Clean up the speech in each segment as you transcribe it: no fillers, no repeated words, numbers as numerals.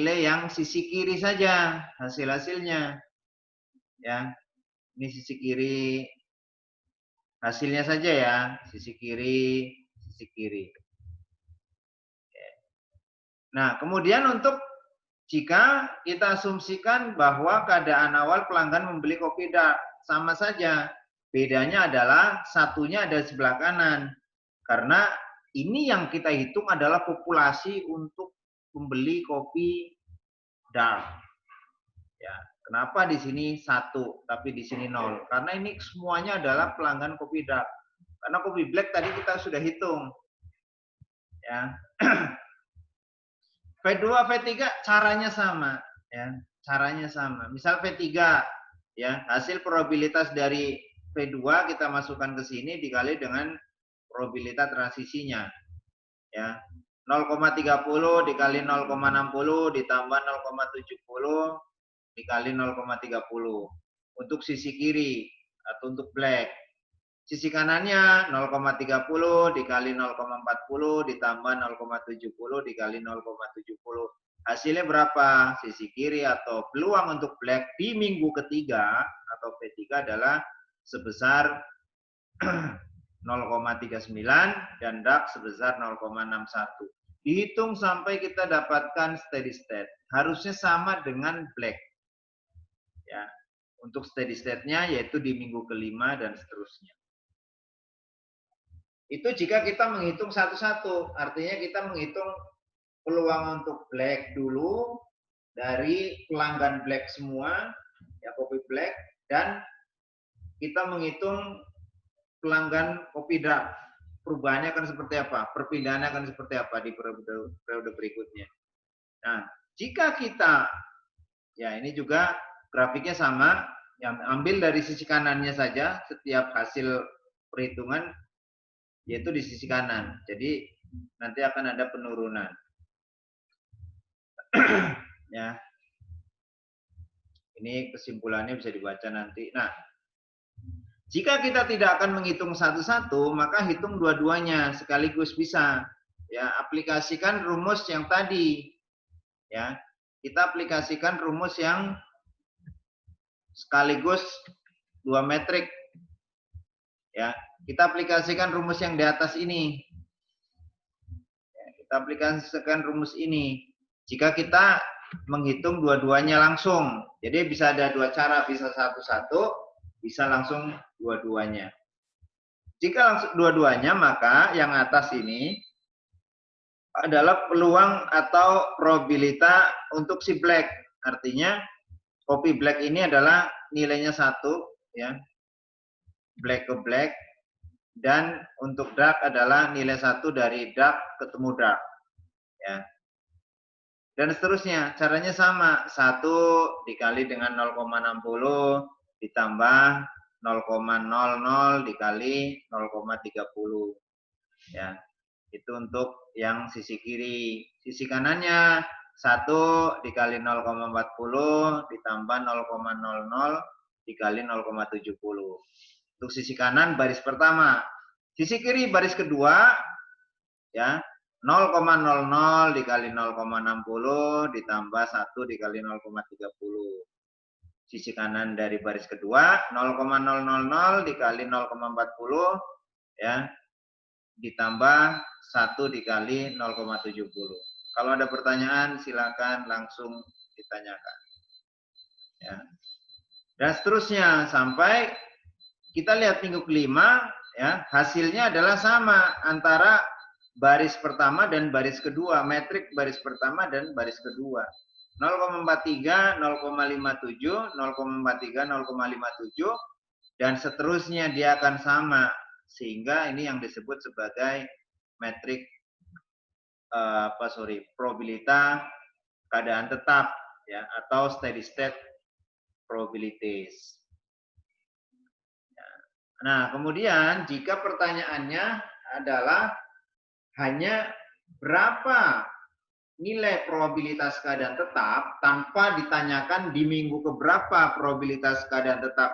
nilai yang sisi kiri saja hasil-hasilnya. Ya, ini sisi kiri hasilnya saja ya, sisi kiri, sisi kiri. Nah, kemudian untuk jika kita asumsikan bahwa keadaan awal pelanggan membeli kopi dark, sama saja. Bedanya adalah satunya ada di sebelah kanan. Karena ini yang kita hitung adalah populasi untuk membeli kopi dark. Ya, kenapa di sini 1 tapi di sini 0? Karena ini semuanya adalah pelanggan kopi dark. Karena kopi black tadi kita sudah hitung. Ya. V2, V3 caranya sama, ya. Caranya sama. Misal V3, ya, hasil probabilitas dari V2 kita masukkan ke sini dikali dengan probabilitas transisinya. Ya. 0,30 dikali 0,60 ditambah 0,70 dikali 0,30 untuk sisi kiri atau untuk black. Sisi kanannya 0,30 dikali 0,40 ditambah 0,70 dikali 0,70. Hasilnya berapa? Sisi kiri atau peluang untuk black di minggu ketiga atau P3 adalah sebesar 0,39 dan dark sebesar 0,61. Dihitung sampai kita dapatkan steady state. Harusnya sama dengan black. Ya. Untuk steady state-nya yaitu di minggu kelima dan seterusnya. Itu jika kita menghitung satu-satu, artinya kita menghitung peluang untuk black dulu dari pelanggan black semua, ya kopi black, dan kita menghitung pelanggan kopi dark. Perubahannya akan seperti apa? Perpindahannya akan seperti apa di periode berikutnya. Nah, jika kita, ya ini juga grafiknya sama, yang ambil dari sisi kanannya saja setiap hasil perhitungan yaitu di sisi kanan. Jadi nanti akan ada penurunan. Ya. Ini kesimpulannya bisa dibaca nanti. Nah, jika kita tidak akan menghitung satu-satu, maka hitung dua-duanya sekaligus bisa. Ya, aplikasikan rumus yang tadi. Ya. Kita aplikasikan rumus yang sekaligus 2 metrik. Ya, kita aplikasikan rumus yang di atas ini. Ya, kita aplikasikan rumus ini. Jika kita menghitung dua-duanya langsung, jadi bisa ada dua cara, bisa satu-satu, bisa langsung dua-duanya. Jika langsung dua-duanya, maka yang atas ini adalah peluang atau probabilitas untuk si black. Artinya kopi black ini adalah nilainya 1, ya, black ke black, dan untuk dark adalah nilai 1 dari dark ketemu dark, ya. Dan seterusnya, caranya sama, 1 dikali dengan 0,60 ditambah 0,00 dikali 0,30, ya. Itu untuk yang sisi kiri. Sisi kanannya 1 dikali 0,40 ditambah 0,00 dikali 0,70. Untuk sisi kanan baris pertama. Sisi kiri baris kedua, ya, 0,00 dikali 0,60 ditambah 1 dikali 0,30. Sisi kanan dari baris kedua 0,000 dikali 0,40, ya, ditambah 1 dikali 0,70. Kalau ada pertanyaan silakan langsung ditanyakan. Ya. Dan seterusnya sampai kita lihat minggu kelima, ya, hasilnya adalah sama antara baris pertama dan baris kedua, metrik baris pertama dan baris kedua. 0,43, 0,57, 0,43, 0,57, dan seterusnya dia akan sama. Sehingga ini yang disebut sebagai metrik probabilitas keadaan tetap, ya, atau steady state probabilities. Nah, kemudian jika pertanyaannya adalah hanya berapa nilai probabilitas keadaan tetap tanpa ditanyakan di minggu keberapa probabilitas keadaan tetap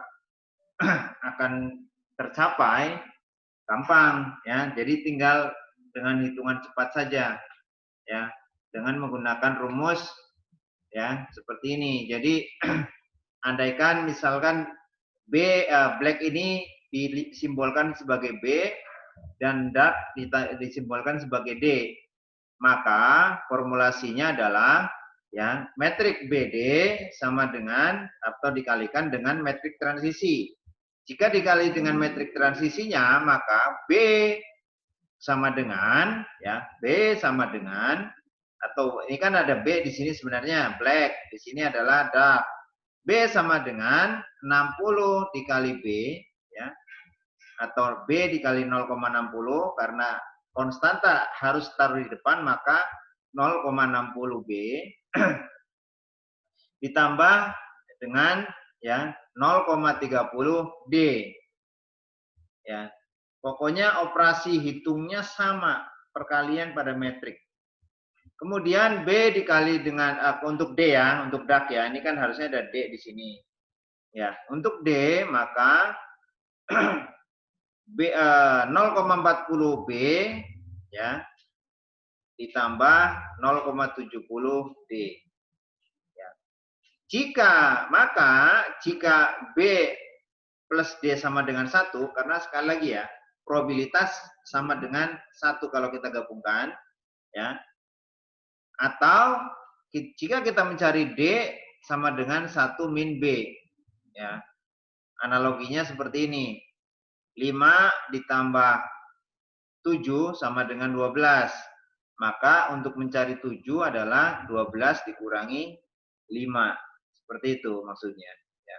akan tercapai, gampang, ya. Jadi tinggal dengan hitungan cepat saja, ya, dengan menggunakan rumus Ya, seperti ini. Jadi andaikan misalkan black ini disimbolkan sebagai B dan dark disimbolkan sebagai D, maka formulasinya adalah ya metrik BD sama dengan atau dikalikan dengan metrik transisi. Jika dikali dengan metrik transisinya, maka B sama dengan ya B sama dengan, atau ini kan ada B di sini sebenarnya black, di sini adalah dark. B sama dengan 60 dikali B ya, atau B dikali 0,60 karena konstanta harus taruh di depan, maka 0,60 B ditambah dengan ya 0,30 D. Ya. Pokoknya operasi hitungnya sama, perkalian pada metrik. Kemudian B dikali dengan untuk D ya, untuk dark ya. Ini kan harusnya ada D di sini. Ya, untuk D maka 0,40 B ya ditambah 0,70 D. Ya. Jika B plus D sama dengan 1, karena sekali lagi ya, probabilitas sama dengan 1 kalau kita gabungkan ya. Atau jika kita mencari D sama dengan 1 min B ya. Analoginya seperti ini. 5 ditambah 7 sama dengan 12. Maka untuk mencari 7 adalah 12 dikurangi 5. Seperti itu maksudnya. Ya.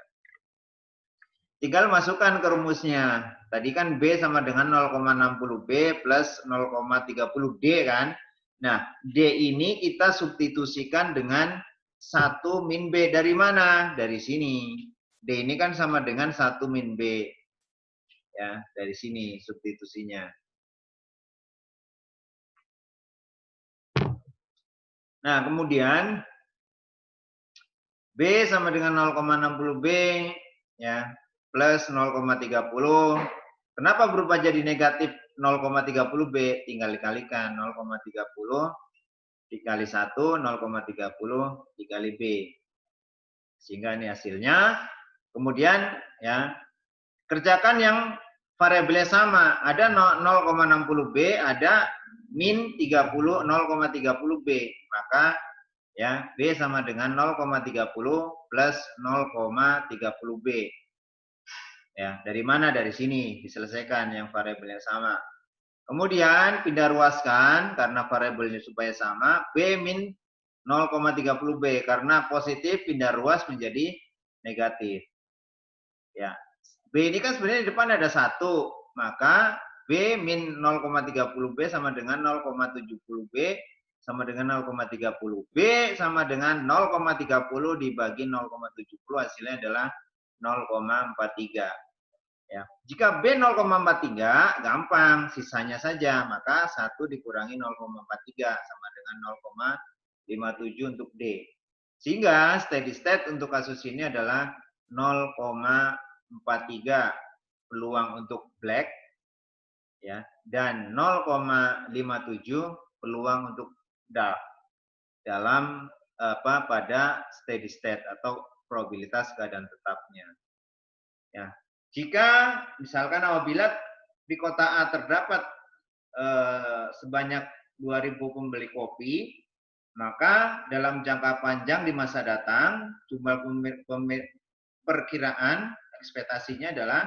Tinggal masukkan ke rumusnya. Tadi kan B sama dengan 0,60 B plus 0,30 D kan. Nah, D ini kita substitusikan dengan 1 min B. Dari mana? Dari sini. D ini kan sama dengan 1 min B. Ya, dari sini substitusinya. Nah, kemudian B sama dengan 0,60 B ya, plus 0,30. Kenapa berubah jadi negatif 0,30 B? Tinggal dikalikan 0,30 dikali 1, 0,30 dikali B. Sehingga ini hasilnya. Kemudian ya, kerjakan yang variabelnya sama. Ada 0,60 B, ada min 30 0,30 B. Maka ya B sama dengan 0,30 plus 0,30 B. Ya, dari mana? Dari sini diselesaikan yang variabelnya sama. Kemudian pindah ruaskan karena variabelnya supaya sama, B min 0,30 B karena positif pindah ruas menjadi negatif. Ya. B ini kan sebenarnya di depan ada 1, maka B min 0,30 B sama dengan 0,70 B sama dengan 0,30. B sama dengan 0,30 dibagi 0,70 hasilnya adalah 0,43. Ya. Jika B 0,43 gampang, sisanya saja, maka 1 dikurangi 0,43 sama dengan 0,57 untuk D. Sehingga steady state untuk kasus ini adalah 0,43 peluang untuk black ya, dan 0,57 peluang untuk dark dalam pada steady state atau probabilitas keadaan tetapnya. Ya. Jika misalkan apabila di kota A terdapat sebanyak 2.000 pembeli kopi, maka dalam jangka panjang di masa datang jumlah perkiraan ekspektasinya adalah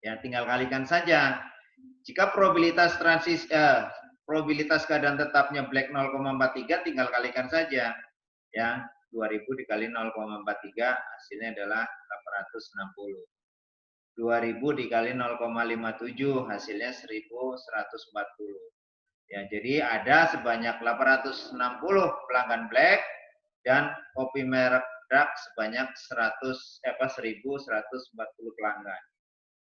ya tinggal kalikan saja. Jika probabilitas probabilitas keadaan tetapnya black 0,43 tinggal kalikan saja ya. 2000 dikali 0,43 hasilnya adalah 860. 2000 dikali 0,57 hasilnya 1140. Ya, jadi ada sebanyak 860 pelanggan black dan kopi merek dark sebanyak 1140 pelanggan.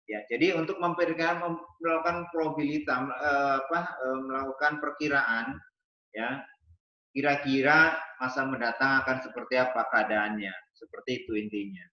Ya, jadi untuk melakukan probabilitas melakukan perkiraan ya, kira-kira masa mendatang akan seperti apa keadaannya. Seperti itu intinya.